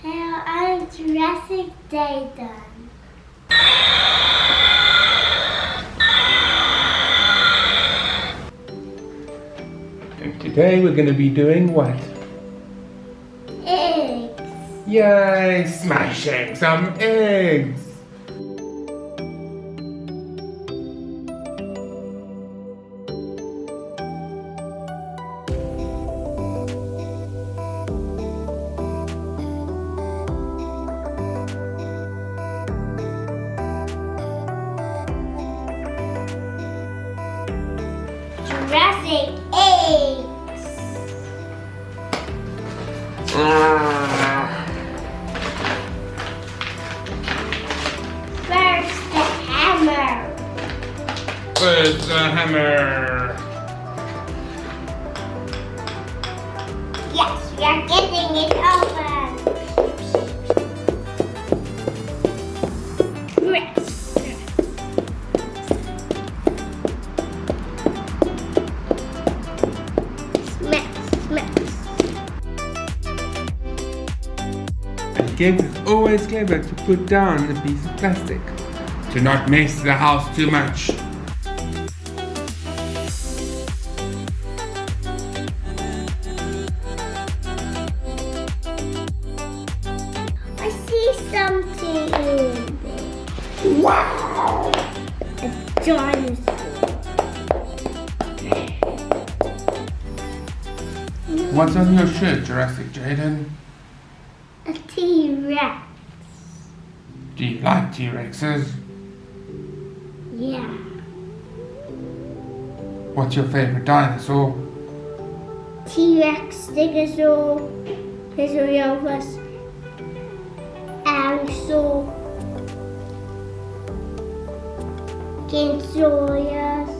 Hello, I'm Jurassic Jaden. And today we're going to be doing what? Eggs. Yay! Smashing some eggs! Jurassic eggs. First the hammer. Where's the hammer? Yes, we are getting it open. Press. And Gibbs is always clever to put down a piece of plastic to not mess the house too much. I see something in there. Wow! A dinosaur. What's on your shirt, Jurassic Jaden? A T-Rex. Do you like T-Rexes? Yeah. What's your favorite dinosaur? T-Rex, Stegosaur, Plesiosaurus, Allosaur, Ginsaurus,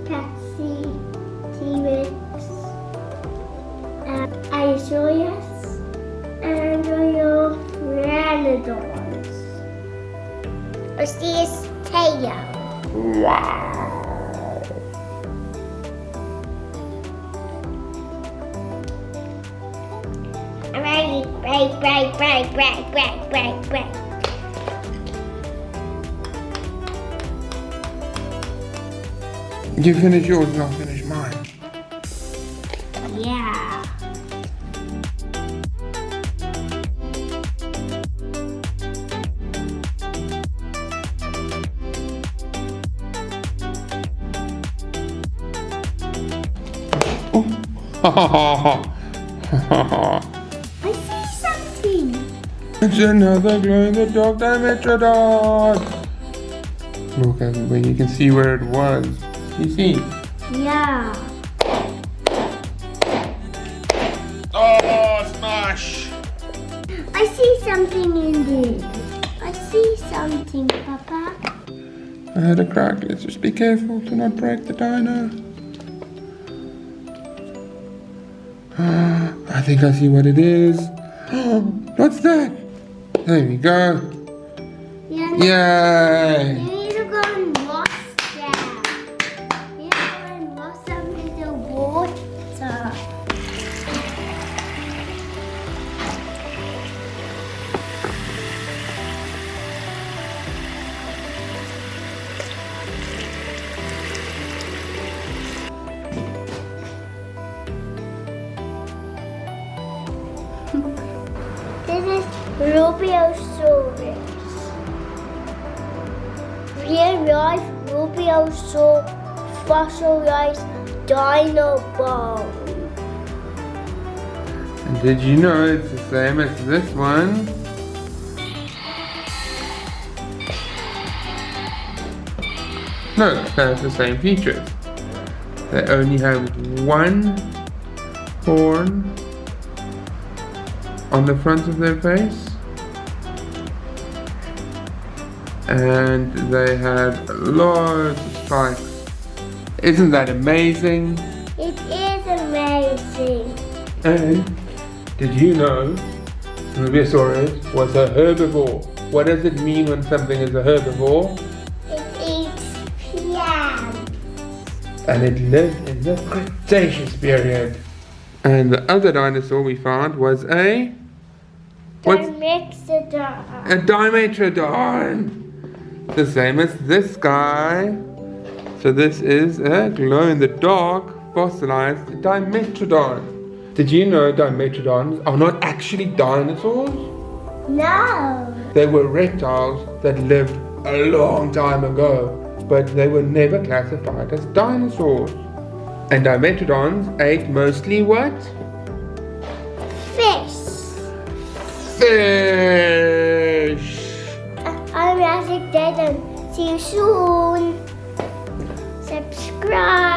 Patsy, T-Rex, Allosaurus, and Pteranodons. I see his tail. Wow! Ready, break. You finish yours and I'll finish mine. Yeah. I see something. It's another glow-in-the-dark Dimetrodon! Look at where you can see where it was. You see? Yeah. Oh, smash! I see something in there. I see something, Papa. I heard a crack. Let's just be careful to not break the dino. I think I see what it is. What's that? There we go. Yeah. Yay! You need to go and wash them. You need to go and wash them in the water. This is Rubiosaurus. Real life Rubiosaur fossilized dino bone. And did you know it's the same as this one? No, it has the same features. They only have one horn on the front of their face, and they have loads of spikes. Isn't that amazing? It is amazing. And did you know Rubiosaurus was a herbivore? What does it mean when something is a herbivore? It eats plants. And it lived in the Cretaceous period. And the other dinosaur we found was a What's Dimetrodon. a Dimetrodon? The same as this guy. So this is a glow-in-the-dark fossilized Dimetrodon. Did you know Dimetrodons are not actually dinosaurs? No. They were reptiles that lived a long time ago, but they were never classified as dinosaurs. And Dimetrodons ate mostly what? Fish. Fish! I'm Jurassic Jaden. See you soon. Subscribe.